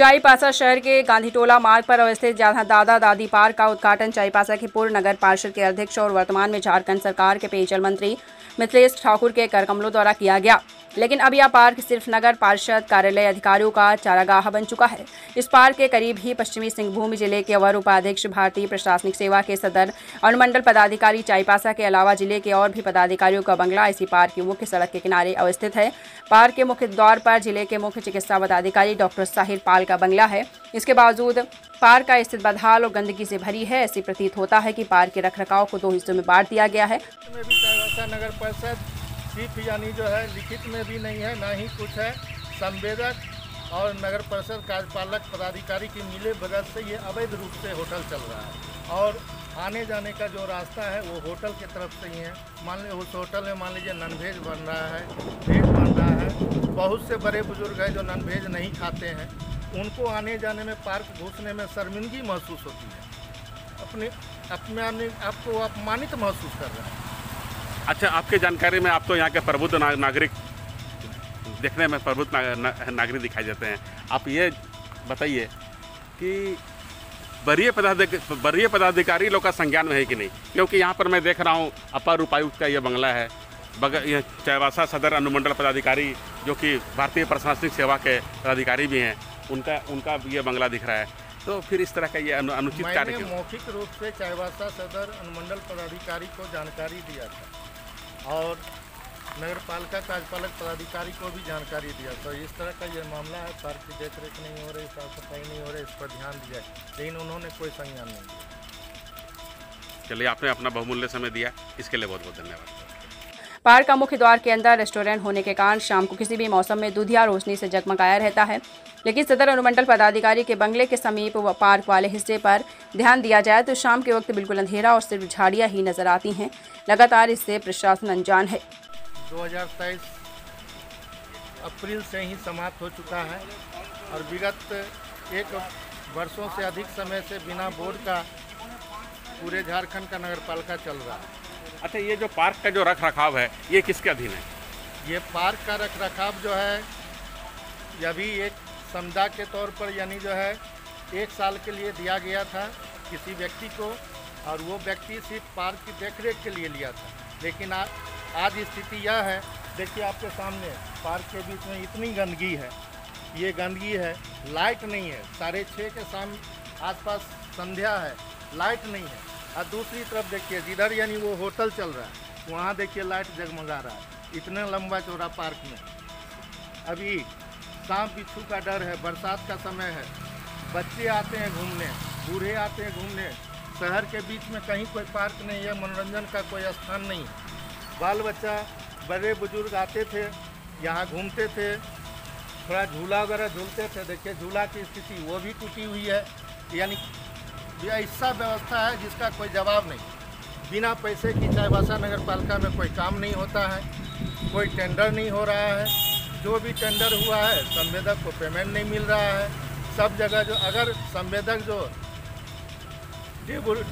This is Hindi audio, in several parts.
चाईबासा शहर के गांधीटोला मार्ग पर अवस्थित जहां दादा दादी पार्क का उद्घाटन चाईबासा के पूर्व नगर पार्षद के अध्यक्ष और वर्तमान में झारखंड सरकार के पेयजल मंत्री मिथिलेश ठाकुर के कर कमलों द्वारा किया गया। लेकिन अब यह पार्क सिर्फ नगर पार्षद कार्यालय अधिकारियों का चारागाह बन चुका है। इस पार्क के करीब ही पश्चिमी सिंहभूम जिले के अवर उपाध्यक्ष, भारतीय प्रशासनिक सेवा के सदर अनुमंडल पदाधिकारी चाईबासा के अलावा जिले के और भी पदाधिकारियों का बंगला इसी पार्क की मुख्य सड़क के किनारे अवस्थित है। पार्क के मुख्य द्वार पर जिले के मुख्य चिकित्सा पदाधिकारी डॉक्टर साहिर पाल का बंगला है। इसके बावजूद पार्क का स्थित बदहाल और गंदगी से भरी है। ऐसी प्रतीत होता है कि पार्क के रखरखाव को 2 हिस्सों में बांट दिया गया है। नगर परिषद सिर्फ यानी जो है लिखित में भी नहीं है, ना ही कुछ है। संवेदक और नगर परिषद कार्यपालक पदाधिकारी की मिले भगत से ये अवैध रूप से होटल चल रहा है और आने जाने का जो रास्ता है वो होटल की तरफ से ही है। मान लीजिए उस होटल में मान लीजिए नॉनवेज बन रहा है, वेज बन रहा है। बहुत से बड़े बुजुर्ग हैं जो नॉनवेज नहीं खाते हैं, उनको आने जाने में पार्क घुसने में शर्मिंदगी महसूस होती है, अपने आपको अपमानित महसूस कर रहे हैं। अच्छा, आपके जानकारी में आप तो यहाँ के प्रबुद्ध नागरिक, देखने में प्रबुद्ध नागरिक दिखाई देते हैं। आप ये बताइए कि वरीय पदाधिकारी लोग का संज्ञान में है कि नहीं, क्योंकि यहाँ पर मैं देख रहा हूँ अपर उपायुक्त का ये बंगला है, यह चाईबासा सदर अनुमंडल पदाधिकारी जो कि भारतीय प्रशासनिक सेवा के पदाधिकारी भी हैं, उनका ये बंगला दिख रहा है। तो फिर इस तरह का ये अनुचित कार्य क्यों? मौखिक रूप से चाईबासा सदर अनुमंडल पदाधिकारी को जानकारी दिया था और नगर पालिका कार्यपालक पदाधिकारी को भी जानकारी दिया। तो इस तरह का ये मामला है, पार्क की देखरेख नहीं हो रही, साफ सफाई नहीं हो रही, इस पर ध्यान दिया, लेकिन उन्होंने कोई संज्ञान नहीं दिया। चलिए, आपने अपना बहुमूल्य समय दिया, इसके लिए बहुत बहुत धन्यवाद। पार्क का मुख्य द्वार के अंदर रेस्टोरेंट होने के कारण शाम को किसी भी मौसम में दूधिया रोशनी से जगमगाया रहता है। लेकिन सदर अनुमंडल पदाधिकारी के बंगले के समीप पार्क वाले हिस्से पर ध्यान दिया जाए तो शाम के वक्त बिल्कुल अंधेरा और सिर्फ झाड़ियां ही नजर आती हैं। लगातार इससे प्रशासन अनजान है। 2023 अप्रैल से ही समाप्त हो चुका है और विगत 1 वर्षों से अधिक समय से बिना बोर्ड का पूरे झारखंड का नगर पालिका चल रहा है। अच्छा, ये जो पार्क का जो रख रखाव है ये किसके अधीन है? ये पार्क का रख रखाव जो है यह भी एक समुदाय के तौर पर यानी जो है 1 साल के लिए दिया गया था किसी व्यक्ति को, और वो व्यक्ति सिर्फ पार्क की देखरेख के लिए लिया था। लेकिन आज स्थिति यह है, देखिए आपके सामने पार्क के बीच में इतनी गंदगी है, ये गंदगी है, लाइट नहीं है, 6:30 के शाम आसपास संध्या है, लाइट नहीं है। और दूसरी तरफ देखिए जिधर यानी वो होटल चल रहा है वहाँ देखिए लाइट जगमगा रहा है, इतना लंबा चौड़ा पार्क में। अभी सांप बिच्छू का डर है, बरसात का समय है, बच्चे आते हैं घूमने, बूढ़े आते हैं घूमने, शहर के बीच में कहीं कोई पार्क नहीं है, मनोरंजन का कोई स्थान नहीं है। बाल बच्चा बड़े बुजुर्ग आते थे, यहाँ घूमते थे, थोड़ा झूला वगैरह झूलते थे। देखिए झूला की स्थिति वो भी टूटी हुई है, यानी यह ऐसा व्यवस्था है जिसका कोई जवाब नहीं। बिना पैसे की चाईबासा नगर पालिका में कोई काम नहीं होता है, कोई टेंडर नहीं हो रहा है। जो भी टेंडर हुआ है संवेदक को पेमेंट नहीं मिल रहा है। सब जगह जो अगर संवेदक जो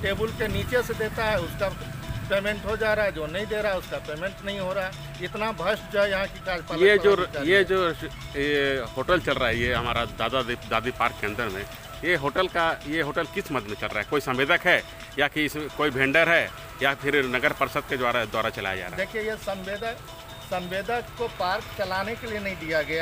टेबल के नीचे से देता है उसका पेमेंट हो जा रहा है, जो नहीं दे रहा है उसका पेमेंट नहीं हो रहा है। इतना भ्रष्ट जो है यहाँ की कार्यपालिका। ये जो होटल चल रहा है, ये हमारा दादा दादी पार्क के अंदर में, ये होटल किस मद में चल रहा है? कोई संवेदक है या कि इसमें कोई वेंडर है या फिर नगर परिषद के द्वारा चलाया जा रहा है? देखिए ये संवेदक को पार्क चलाने के लिए नहीं दिया गया।